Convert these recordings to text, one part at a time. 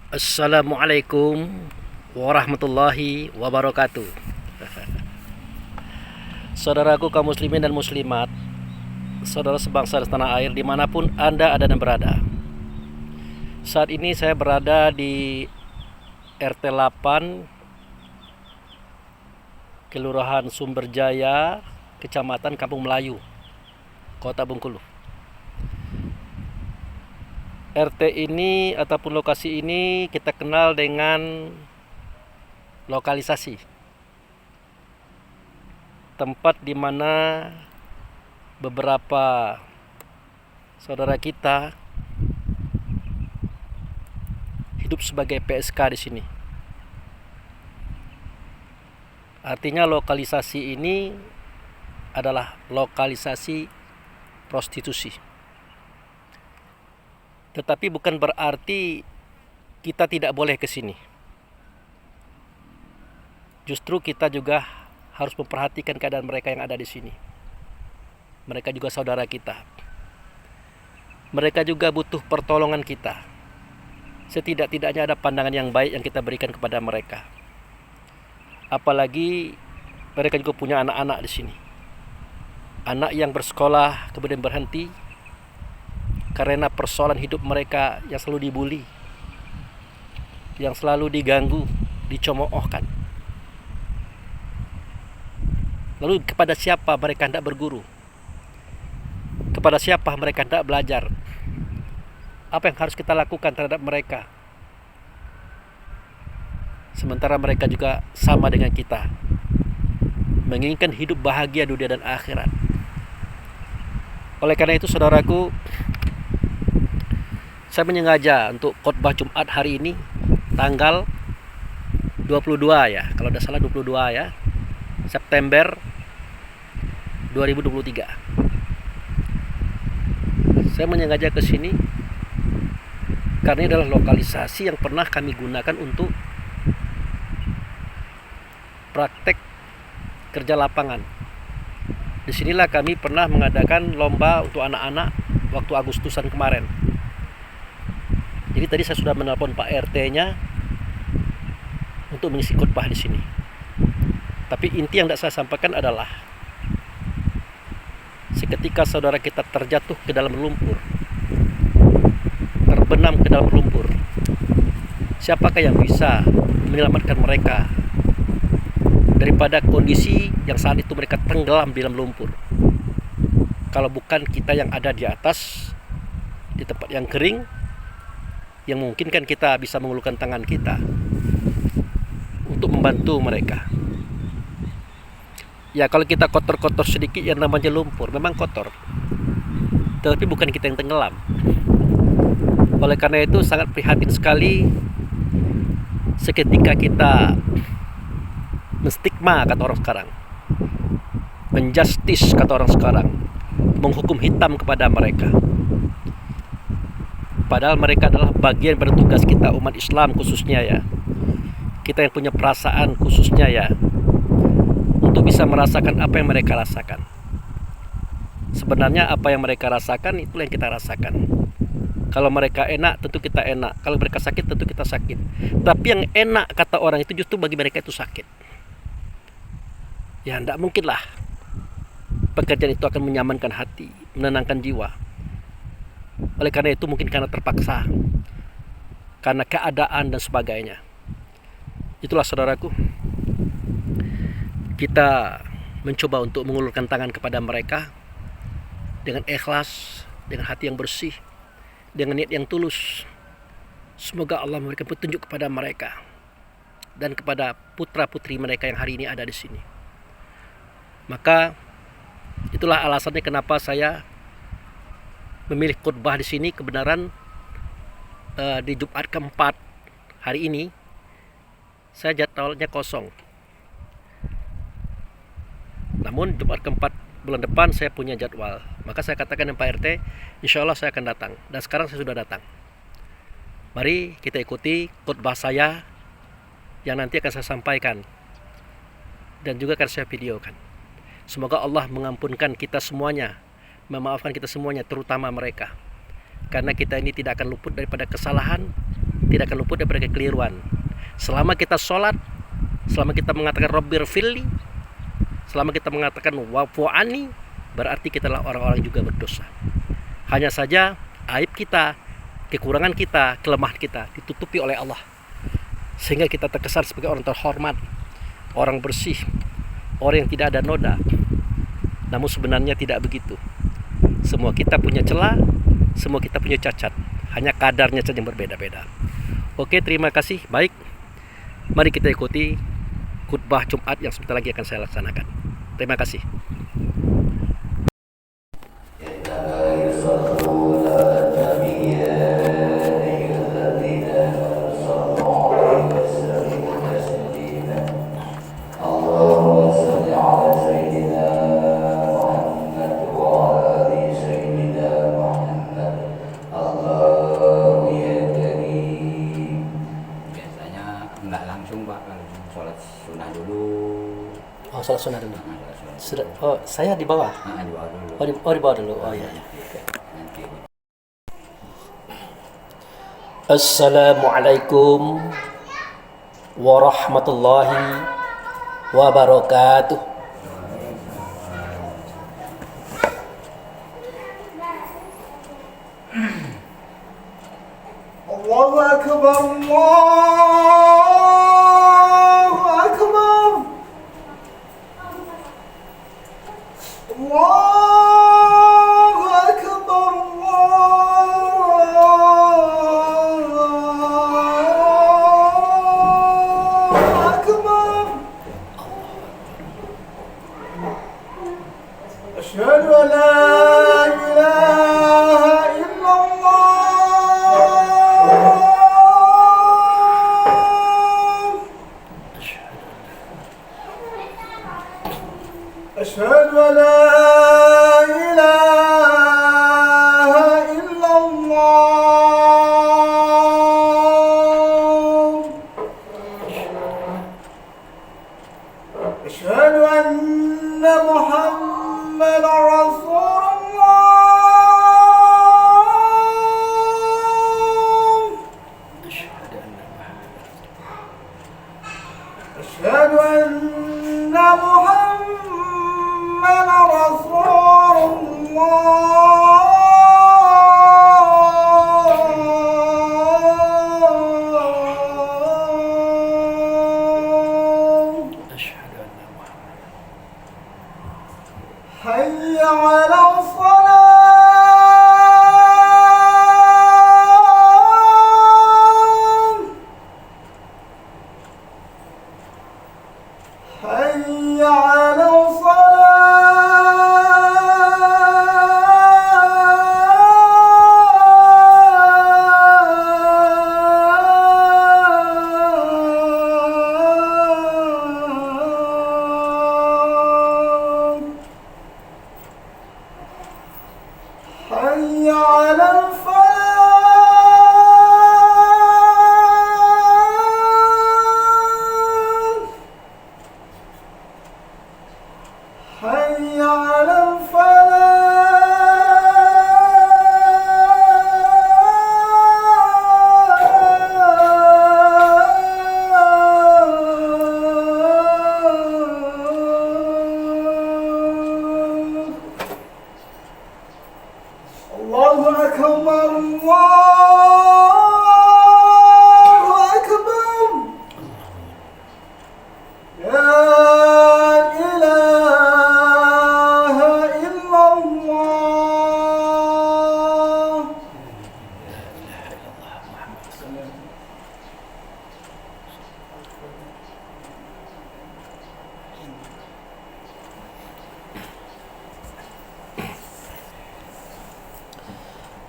Assalamualaikum warahmatullahi wabarakatuh. Saudaraku kaum muslimin dan muslimat, saudara sebangsa dan tanah air dimanapun Anda ada dan berada. Saat ini saya berada di RT 8 Kelurahan Sumberjaya, Kecamatan Kampung Melayu, Kota Bengkulu. RT ini ataupun lokasi ini kita kenal dengan lokalisasi, tempat di mana beberapa saudara kita hidup sebagai PSK di sini. Artinya lokalisasi ini adalah lokalisasi prostitusi. Tetapi bukan berarti kita tidak boleh ke sini. Justru kita juga harus memperhatikan keadaan mereka yang ada di sini. Mereka juga saudara kita. Mereka juga butuh pertolongan kita. Setidak-tidaknya ada pandangan yang baik yang kita berikan kepada mereka. Apalagi mereka juga punya anak-anak di sini. Anak yang bersekolah kemudian berhenti karena persoalan hidup mereka yang selalu dibully, yang selalu diganggu, dicemoohkan. Lalu kepada siapa mereka hendak berguru? Kepada siapa mereka hendak belajar? Apa yang harus kita lakukan terhadap mereka? Sementara mereka juga sama dengan kita, menginginkan hidup bahagia dunia dan akhirat. Oleh karena itu saudaraku, saya menyengaja untuk khotbah Jumat hari ini tanggal 22 ya, kalau tidak salah 22 ya, September 2023. Saya menyengaja ke sini karena ini adalah lokalisasi yang pernah kami gunakan untuk praktek kerja lapangan. Disinilah kami pernah mengadakan lomba untuk anak-anak waktu Agustusan kemarin. Jadi tadi saya sudah menelpon Pak RT-nya untuk mengisi khotbah di sini. Tapi inti yang tidak saya sampaikan adalah seketika saudara kita terjatuh ke dalam lumpur, terbenam ke dalam lumpur, siapakah yang bisa menyelamatkan mereka daripada kondisi yang saat itu mereka tenggelam di dalam lumpur? Kalau bukan kita yang ada di atas, di tempat yang kering, yang memungkinkan kita bisa mengulurkan tangan kita untuk membantu mereka. Ya, kalau kita kotor-kotor sedikit yang namanya lumpur, memang kotor, tetapi bukan kita yang tenggelam. Oleh karena itu sangat prihatin sekali seketika kita menstigma, kata orang sekarang, menjustis, kata orang sekarang, menghukum hitam kepada mereka. Padahal mereka adalah bagian dari tugas kita umat Islam khususnya ya. Kita yang punya perasaan khususnya ya, untuk bisa merasakan apa yang mereka rasakan. Sebenarnya apa yang mereka rasakan itulah yang kita rasakan. Kalau mereka enak tentu kita enak, kalau mereka sakit tentu kita sakit. Tapi yang enak kata orang itu justru bagi mereka itu sakit. Ya tidak mungkinlah pekerjaan itu akan menyamankan hati, menenangkan jiwa. Oleh karena itu mungkin karena terpaksa, karena keadaan dan sebagainya. Itulah saudaraku, kita mencoba untuk mengulurkan tangan kepada mereka dengan ikhlas, dengan hati yang bersih, dengan niat yang tulus. Semoga Allah memberikan petunjuk kepada mereka dan kepada putra-putri mereka yang hari ini ada di sini. Maka itulah alasannya kenapa saya memilih khotbah di sini. Kebenaran di Jumat keempat hari ini saya jadwalnya kosong. Namun Jumat keempat bulan depan saya punya jadwal. Maka saya katakan dengan Pak RT, insya Allah saya akan datang. Dan sekarang saya sudah datang. Mari kita ikuti khotbah saya yang nanti akan saya sampaikan dan juga akan saya videokan. Semoga Allah mengampunkan kita semuanya, memaafkan kita semuanya, terutama mereka. Karena kita ini tidak akan luput daripada kesalahan tidak akan luput dari kekeliruan. Selama kita sholat, selama kita mengatakan Rabbirfirli, selama kita mengatakan wa'fu'ani, berarti kita adalah orang-orang juga berdosa. Hanya saja aib kita, kekurangan kita, kelemahan kita ditutupi oleh Allah, sehingga kita terkesan sebagai orang terhormat, orang bersih, orang yang tidak ada noda. Namun sebenarnya tidak begitu. Semua kita punya celah, semua kita punya cacat, hanya kadarnya saja yang berbeda-beda. Oke, terima kasih. Baik, mari kita ikuti khutbah Jumat yang sebentar lagi akan saya laksanakan. Terima kasih. Enggak langsung Pak, kalau sholat sunnah dulu. Oh, sholat sunnah dulu. Sholat sunnah. Sudah. Oh, saya di bawah. Di bawah dulu. Di bawah dulu. Oh iya. Nanti. Assalamualaikum warahmatullahi wabarakatuh. Allahu Akbar, Allahu Akbar, Allahu Akbar, Allahu Akbar. Asyhadu an la ilaha illallah. أشهد أن لا إله إلا الله. أشهد أن محمدا رسول الله. أشهد أن محمد رسول الله. حي على الصلاة. حي على الصلاة. حي على الفلاح. حي على الفلاح. الله أكبر، الله أكبر. لا إله إلا الله.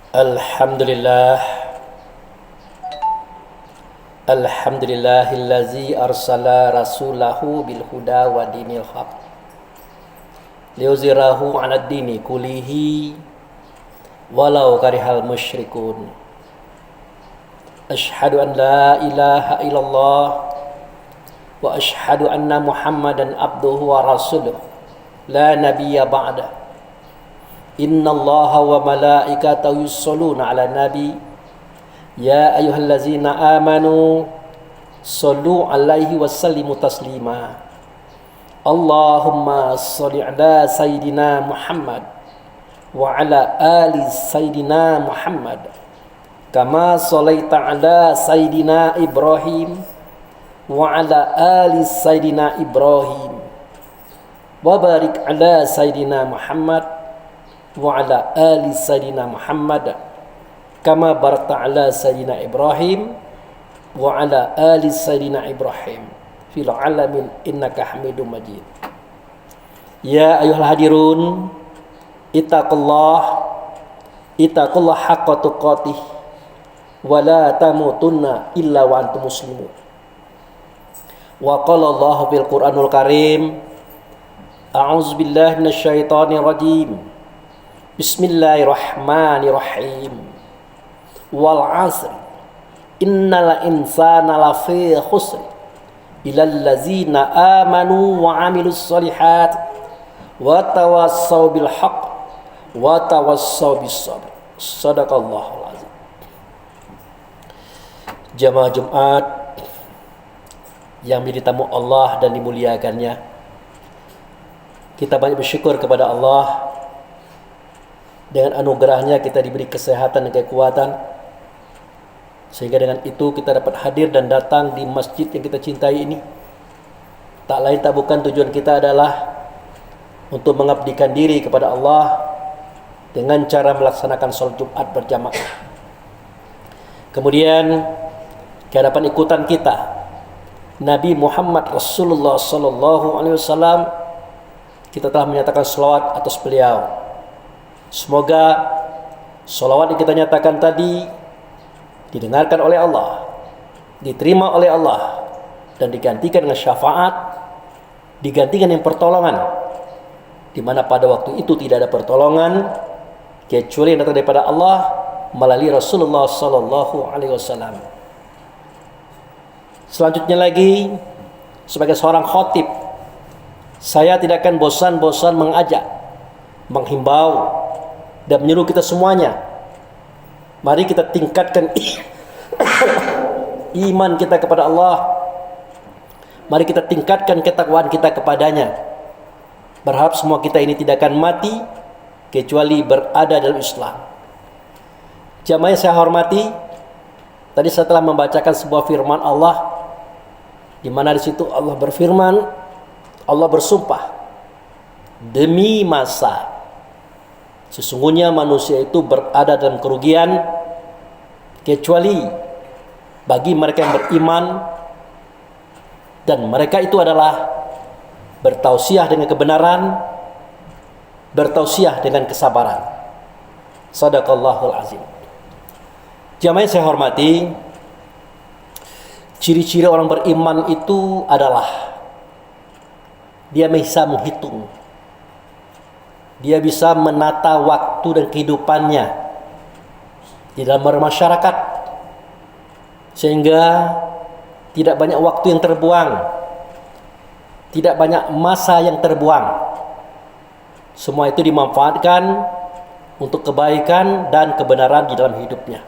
Alhamdulillah. Alhamdulillahillazi arsala rasulahu bil huda wa dinil haq liyuzhirahu 'alad dini kullihi walau karihal musyrikun. Asyhadu an la ilaha illallah wa asyhadu anna Muhammadan abduhu wa rasuluh la nabiyya ba'da. Innallaha wa malaikatahu yusholluna 'alan nabi Ya ayyuhallazina amanu sallu alaihi wasallimu taslima. Allahumma salli ala sayyidina Muhammad wa ala ali sayyidina Muhammad kama sallaita ala sayyidina Ibrahim wa ala ali sayyidina Ibrahim wa barik ala sayyidina Muhammad wa ala ali sayyidina Muhammad kama barakta ala sayyidina Ibrahim wa ala ali sayyidina Ibrahim fil alamin innaka Hamidum Majid. Ya ayyuhal hadirun, ittaqullah haqqa tuqatih wa la tamutunna illa wa antum muslimun. Wa qala Allah fil Qur'anul Karim, a'udzu billahi minasyaitonir rajim. Bismillahirrahmanirrahim. Wal 'asri innal insana lafi khusr illal ladzina amanu wa 'amilus shalihat wa tawassaw bil haqq wa tawassaw bis sabr. Shadaqallahul azim. Jamaah Jumat yang menjadi tamu Allah dan dimuliakannya, kita banyak bersyukur kepada Allah. Dengan anugerahnya kita diberi kesehatan dan kekuatan, sehingga dengan itu kita dapat hadir dan datang di masjid yang kita cintai ini. Tak lain tak bukan tujuan kita adalah untuk mengabdikan diri kepada Allah dengan cara melaksanakan sholat Jumat berjamaah. Kemudian ke hadapan ikutan kita Nabi Muhammad Rasulullah sallallahu alaihi wasallam, kita telah menyatakan selawat atas beliau. Semoga selawat yang kita nyatakan tadi didengarkan oleh Allah, diterima oleh Allah, dan digantikan dengan syafaat, digantikan dengan pertolongan, di mana pada waktu itu tidak ada pertolongan kecuali yang datang daripada Allah melalui Rasulullah sallallahu alaihi wasallam. Selanjutnya lagi, sebagai seorang khatib, saya tidak akan bosan-bosan mengajak, menghimbau, dan menyuruh kita semuanya, mari kita tingkatkan iman kita kepada Allah. Mari kita tingkatkan ketakwaan kita kepadanya. Berharap semua kita ini tidak akan mati kecuali berada dalam Islam. Jamaah yang saya hormati, tadi saya telah membacakan sebuah firman Allah, di mana di situ Allah berfirman, Allah bersumpah, demi masa sesungguhnya manusia itu berada dalam kerugian kecuali bagi mereka yang beriman, dan mereka itu adalah bertausiah dengan kebenaran, bertausiah dengan kesabaran. Shadaqallahul azim. Jamaah yang saya hormati, ciri-ciri orang beriman itu adalah dia bisa menghitung, dia bisa menata waktu dan kehidupannya di dalam bermasyarakat, sehingga tidak banyak waktu yang terbuang, tidak banyak masa yang terbuang. Semua itu dimanfaatkan untuk kebaikan dan kebenaran di dalam hidupnya.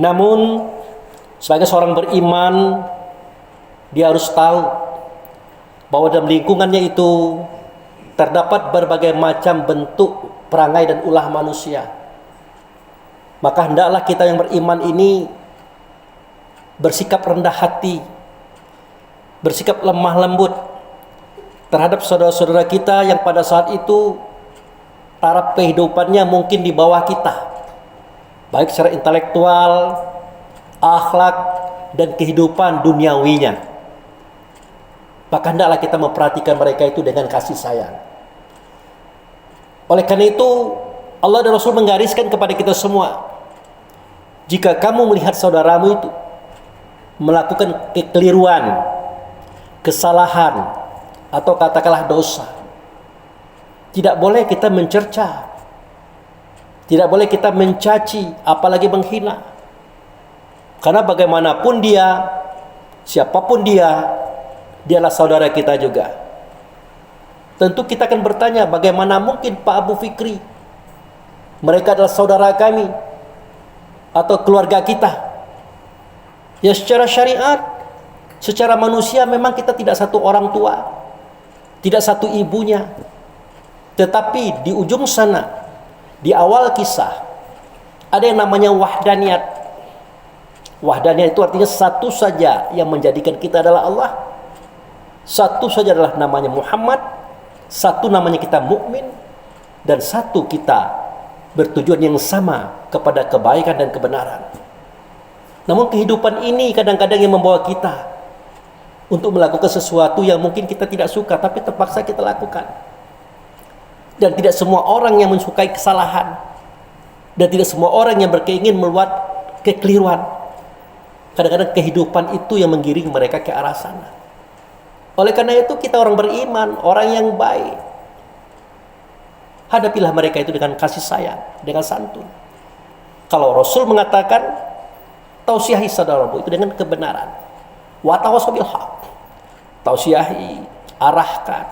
Namun sebagai seorang beriman, dia harus tahu bahwa dalam lingkungannya itu terdapat berbagai macam bentuk perangai dan ulah manusia. Maka hendaklah kita yang beriman ini bersikap rendah hati, bersikap lemah lembut terhadap saudara-saudara kita yang pada saat itu taraf kehidupannya mungkin di bawah kita, baik secara intelektual, akhlak, dan kehidupan duniawinya. Maka hendaklah kita memperhatikan mereka itu dengan kasih sayang. Oleh karena itu, Allah dan Rasul menggariskan kepada kita semua, jika kamu melihat saudaramu itu melakukan kekeliruan, kesalahan, atau katakanlah dosa, tidak boleh kita mencerca, tidak boleh kita mencaci, apalagi menghina. Karena bagaimanapun dia, siapapun dia, dialah saudara kita juga. Tentu kita akan bertanya, bagaimana mungkin Pak Abu Fikri? Mereka adalah saudara kami. atau keluarga kita. Ya secara syariat, secara manusia memang kita tidak satu orang tua, tidak satu ibunya. Tetapi di ujung sana, di awal kisah, ada yang namanya wahdaniyat. Wahdaniyat itu artinya satu saja yang menjadikan kita adalah Allah. Satu saja adalah namanya Muhammad, satu namanya kita mukmin, dan satu kita bertujuan yang sama kepada kebaikan dan kebenaran. Namun kehidupan ini kadang-kadang yang membawa kita untuk melakukan sesuatu yang mungkin kita tidak suka, tapi terpaksa kita lakukan. Dan tidak semua orang yang mensukai kesalahan, dan tidak semua orang yang berkeingin membuat kekeliruan. Kadang-kadang kehidupan itu yang menggiring mereka ke arah sana. Oleh karena itu kita orang beriman, orang yang baik, hadapilah mereka itu dengan kasih sayang, dengan santun. Kalau Rasul mengatakan, tausiahi saudaramu itu dengan kebenaran. Wa tawassaw bil haq. Tausiahi, arahkan.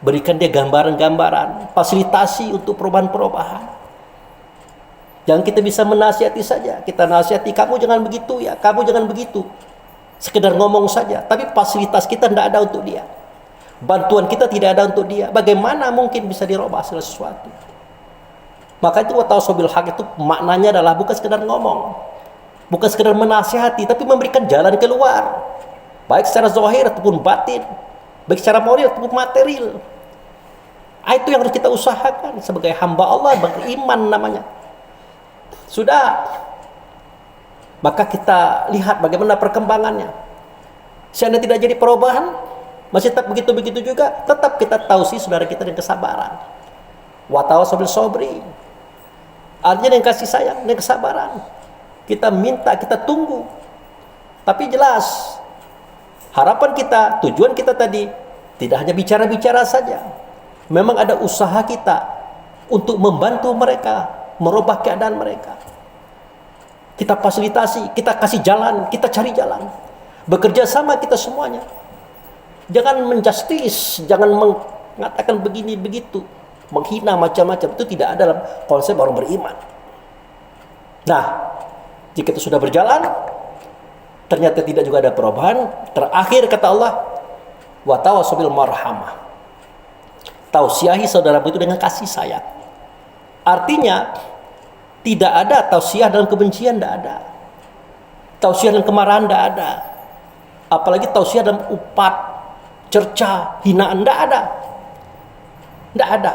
Berikan dia gambaran-gambaran, fasilitasi untuk perubahan-perubahan. Jangan kita bisa menasihati saja. Kita nasihati, kamu jangan begitu ya, kamu jangan begitu. Sekedar ngomong saja, tapi fasilitas kita tidak ada untuk dia. Bantuan kita tidak ada untuk dia. Bagaimana mungkin bisa dirubah segala sesuatu? Maka itu watawassaw bil haq itu maknanya adalah bukan sekedar ngomong, bukan sekedar menasihati, tapi memberikan jalan keluar, baik secara zahir ataupun batin, baik secara moral ataupun material. Itu yang harus kita usahakan sebagai hamba Allah, beriman namanya. Sudah, maka kita lihat bagaimana perkembangannya. Seandainya tidak jadi perubahan, masih tetap begitu-begitu juga, tetap kita tausiah saudara kita dengan kesabaran. Wa tawassaw bil sabri. Artinya dengan kasih sayang, dengan kesabaran. Kita minta, kita tunggu. Tapi jelas, harapan kita, tujuan kita tadi, tidak hanya bicara-bicara saja. Memang ada usaha kita untuk membantu mereka, merubah keadaan mereka. Kita fasilitasi, kita kasih jalan, kita cari jalan. Bekerja sama kita semuanya. Jangan menjustis, jangan mengatakan begini begitu, menghina macam-macam. Itu tidak ada dalam konsep orang beriman. Nah, jika itu sudah berjalan, ternyata tidak juga ada perubahan. Terakhir kata Allah, wa tawassaw bil marhamah. Tausiahi saudaramu itu dengan kasih sayang. Artinya tidak ada tausiah dalam kebencian, tidak ada. Tausiah dalam kemarahan, tidak ada. Apalagi tausiah dalam upat, cerca, hinaan, tidak ada. Tidak ada.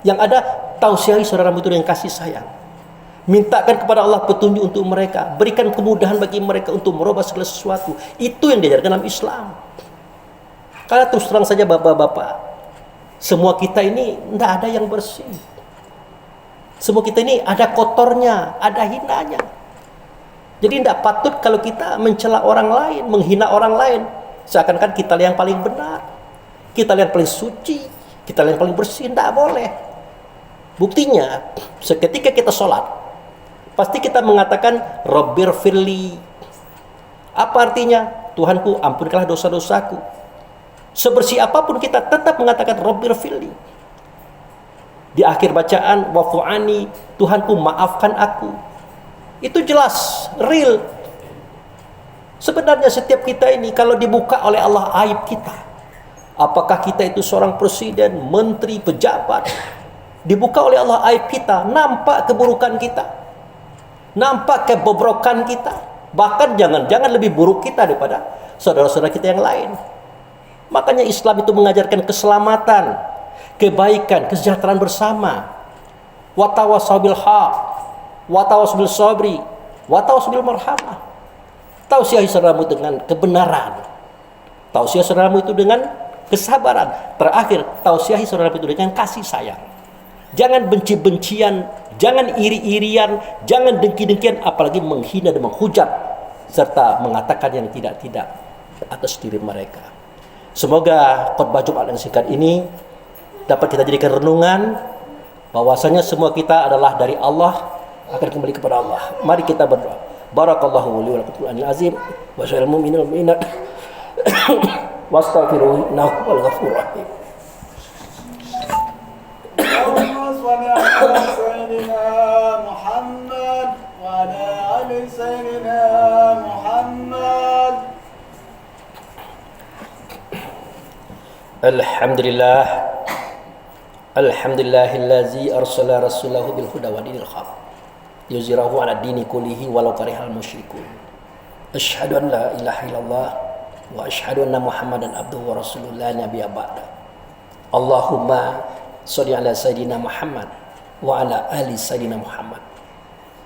Yang ada tausiahi saudaramu itu dengan kasih sayang. Mintakan kepada Allah petunjuk untuk mereka, berikan kemudahan bagi mereka untuk merubah segala sesuatu. Itu yang diajarkan dalam Islam. Karena terus terang saja bapak-bapak, semua kita ini tidak ada yang bersih. Semua kita ini ada kotornya, ada hinanya. Jadi tidak patut kalau kita mencela orang lain, menghina orang lain, seakan-akan kita yang paling benar, kita yang paling suci, kita yang paling bersih. Tidak boleh. Buktinya, seketika kita sholat, pasti kita mengatakan Rabbir firli. Apa artinya? Tuhanku, ampunkanlah dosa-dosaku. Sebersih apapun kita tetap mengatakan Rabbir firli. Di akhir bacaan wafu'ani, Tuhanku maafkan aku. Itu jelas, real. Sebenarnya setiap kita ini kalau dibuka oleh Allah aib kita, apakah kita itu seorang presiden, menteri, pejabat, dibuka oleh Allah aib kita, nampak keburukan kita, nampak kebobrokan kita, bahkan jangan-jangan lebih buruk kita daripada saudara-saudara kita yang lain. Makanya Islam itu mengajarkan keselamatan, kebaikan, kesejahteraan bersama. Wa tawassaw bil haq, wa tawassaw bil sabri, wa tawassaw bil marhamah. Tausiah saudaramu dengan kebenaran. Tausiah saudaramu itu dengan kesabaran. Terakhir, tausiah saudaramu itu dengan kasih sayang. Jangan benci-bencian, jangan iri-irian, jangan dengki-dengkian, apalagi menghina dan menghujat serta mengatakan yang tidak-tidak atas diri mereka. Semoga khotbah Jumat yang singkat ini dapat kita jadikan renungan bahwasanya semua kita adalah dari Allah, akan kembali kepada Allah. Mari kita berdoa. Barakallahu li wa lakum fil azim wa syaril mu'minina wal mu'minat wastaghfiruhu innahu wal ghafurur rahim. اللهم صل على سيدنا محمد وعلى Alhamdulillah. Alhamdulillahillazi arsala rasulahu bil huda wa dinil haq yuzhirahu ala dini kullihi walau karihal musyrikun. Asyhadu an la ilaha illallah wa asyhadu anna Muhammadan abduhu wa rasuluhu la nabiyya ba'da. Allahumma shalli ala sayyidina Muhammad wa ala ali sayyidina Muhammad.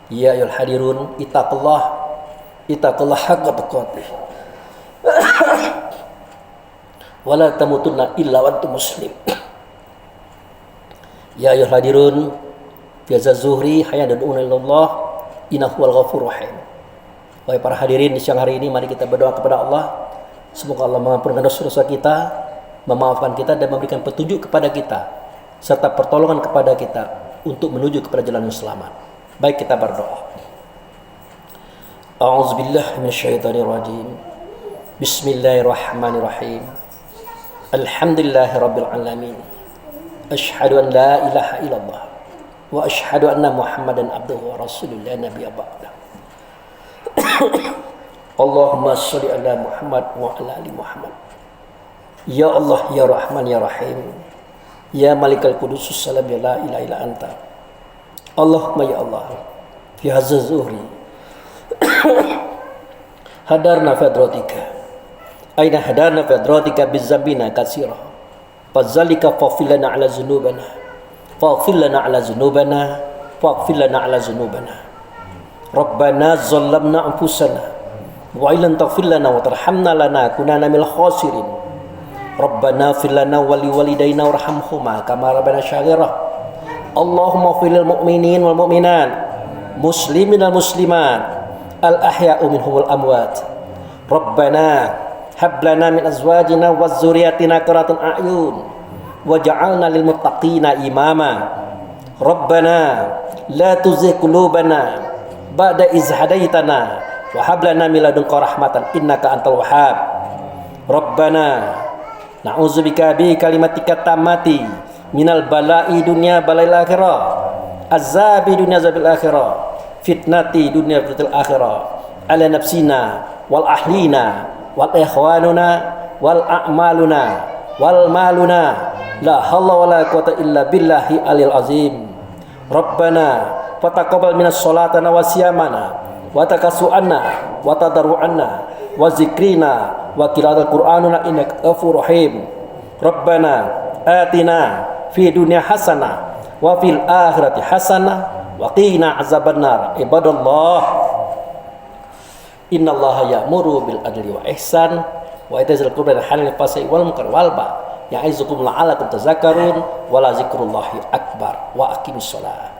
Ya ayyuhal hadirun ittaqullah haqqa tuqatih wa la tamutunna illa wa antum muslim. Ya ayyuhal hadirun fi zuhri hayadun ilallah innahu wal ghafurur rahim. Wahai para hadirin di siang hari ini, mari kita berdoa kepada Allah. Semoga Allah mengampunkan dosa-dosa kita, memaafkan kita dan memberikan petunjuk kepada kita serta pertolongan kepada kita untuk menuju kepada jalan yang selamat. Baik, kita berdoa. A'udzubillahi minasyaitonirrajim. Bismillahirrahmanirrahim. Alhamdulillahirabbil alamin. Asyhadu an la ilaha illallah wa asyhadu anna Muhammadan abduhu wa rasuluhu la nabiyya ba'da. Allahumma shalli ala Muhammad wa ala ali Muhammad. Ya Allah, ya Rahman, ya Rahim, ya Malikal Qudusus Salam, ya la ilaha illa anta. Allahumma ya Allah, fi hadza zuhri hadarna fi hadratika. Aina hadarna fi hadratika bizambina katsira. Fadzalika faghfir lana ala dzunubana. Faghfir lana ala dzunubana. Faghfir lana ala dzunubana. Rabbana zalamna anfusana wa illam taghfir lana wa tarhamna lanakunanna minal khasirin. Rabbana ighfir lana wa liwalidayna warhamhuma kama rabbana shaghira. Allahumma ighfir lil mu'minin wal mu'minat, muslimin wal muslimat, al ahya'u minhum wal amwat. Rabbana hab lana min azwajina wa dzurriyyatina qurrata a'yun waj'alna lil muttaqina imama. Rabbana la tuzigh qulubana ba'da iz hadaitana wa hab lana min ladunka rahmatan innaka antal wahhab. Rabbana na'udzubika bi kalimatika tammati minal bala'i dunya bala'il akhirah, azabi dunya azabil akhirah, fitnati dunya fitnatil akhirah, ala nafsina wal ahlina wal ikhwanuna wal a'maluna wal maluna la hawla wala quwwata illa billahi alil azim. Rabbana fataqabbal minas sholatana wa siyamana wa takasu'anna wa tadarru'anna wa zikrina wa qira'atul qur'anuna innaka ghafurur rahim. Rabbana atina fi dunya hasanah wa fil akhirati hasanah wa qina azabannar. Ibadallah, innallaha ya'muru bil adli wa ihsan wa ita'zil qurba wal halal fasai wal munkar wal ba ya'izukum la'allakum tadhakkarun wa la zikrullahi akbar wa aqimis shalah.